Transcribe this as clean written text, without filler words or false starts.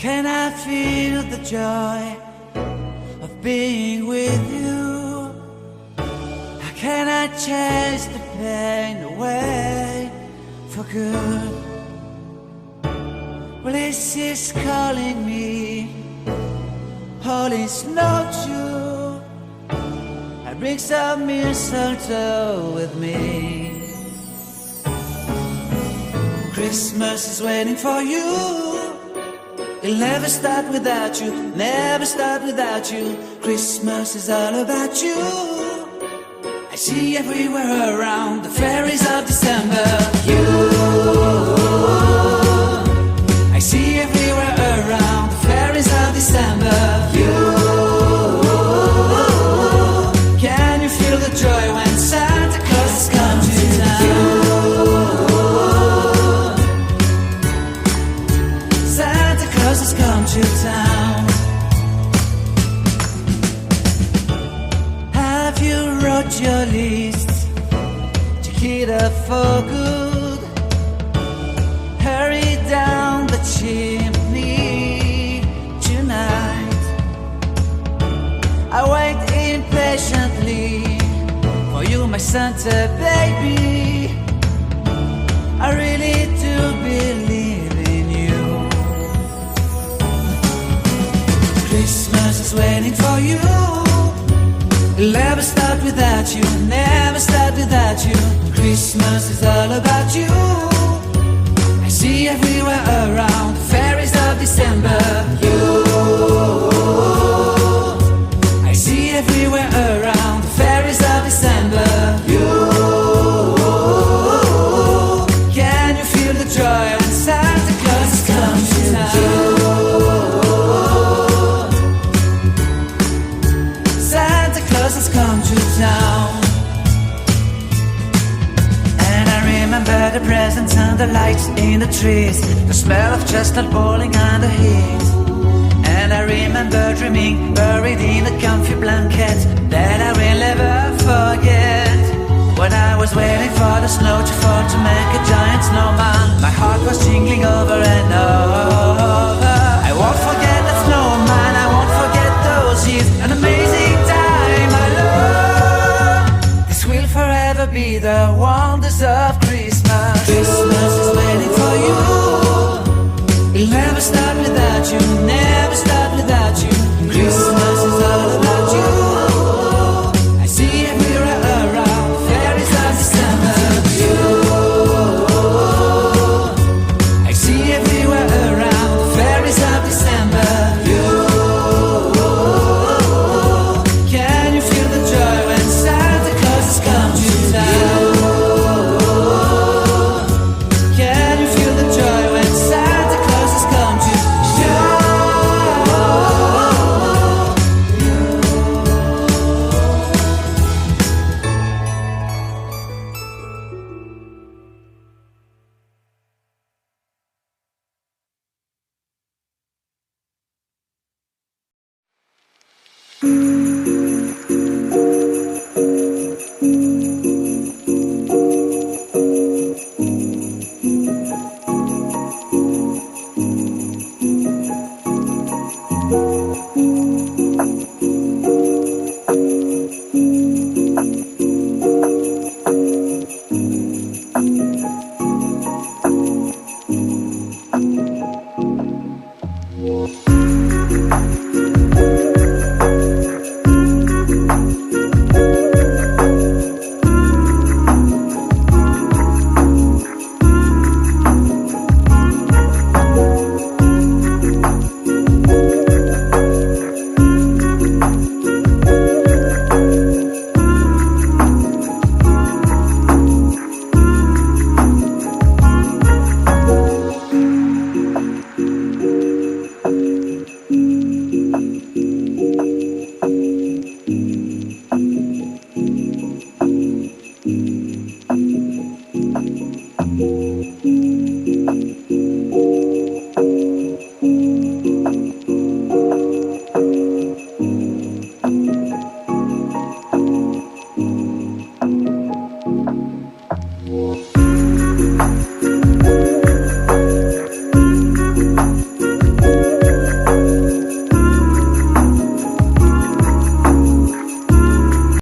can I feel the joy of being with you? How can I chase the pain away for good? Well, this is calling me, all is not true. I bring some mistletoe with me. Christmas is waiting for you. It'll never start without you, never start without you. Christmas is all about you. I see everywhere around the fairies of December. You, I see everywhere around the fairies of December. You, can you feel the joy when Santa Claus has come to town? Santa Claus has come to town. Have you wrote your list to hit up for good? Hurry down the chimney tonight. I wait impatiently for you, my Santa baby. I really do believe in you. Christmas is waiting for you. It'll never start without you, never start without you. Christmas is all about you. I see everywhere around the fairies of December. You, I see everywhere around the fairies of December. You, can you feel the joy when Santa Claus has come to town? Santa Claus has come to town. And I remember the presents and the lights in the trees, the smell of chestnut boiling under heat. And I remember dreaming, buried in a comfy blanket that I will never forget. When I was waiting for the snow to fall to make a giant snowman, my heart was jingling over and over. I won't forget that snowman, I won't forget those years, an amazing time I love. This will forever be the wonders of Christmas. Christmas is waiting for you. It'll never start without you, never start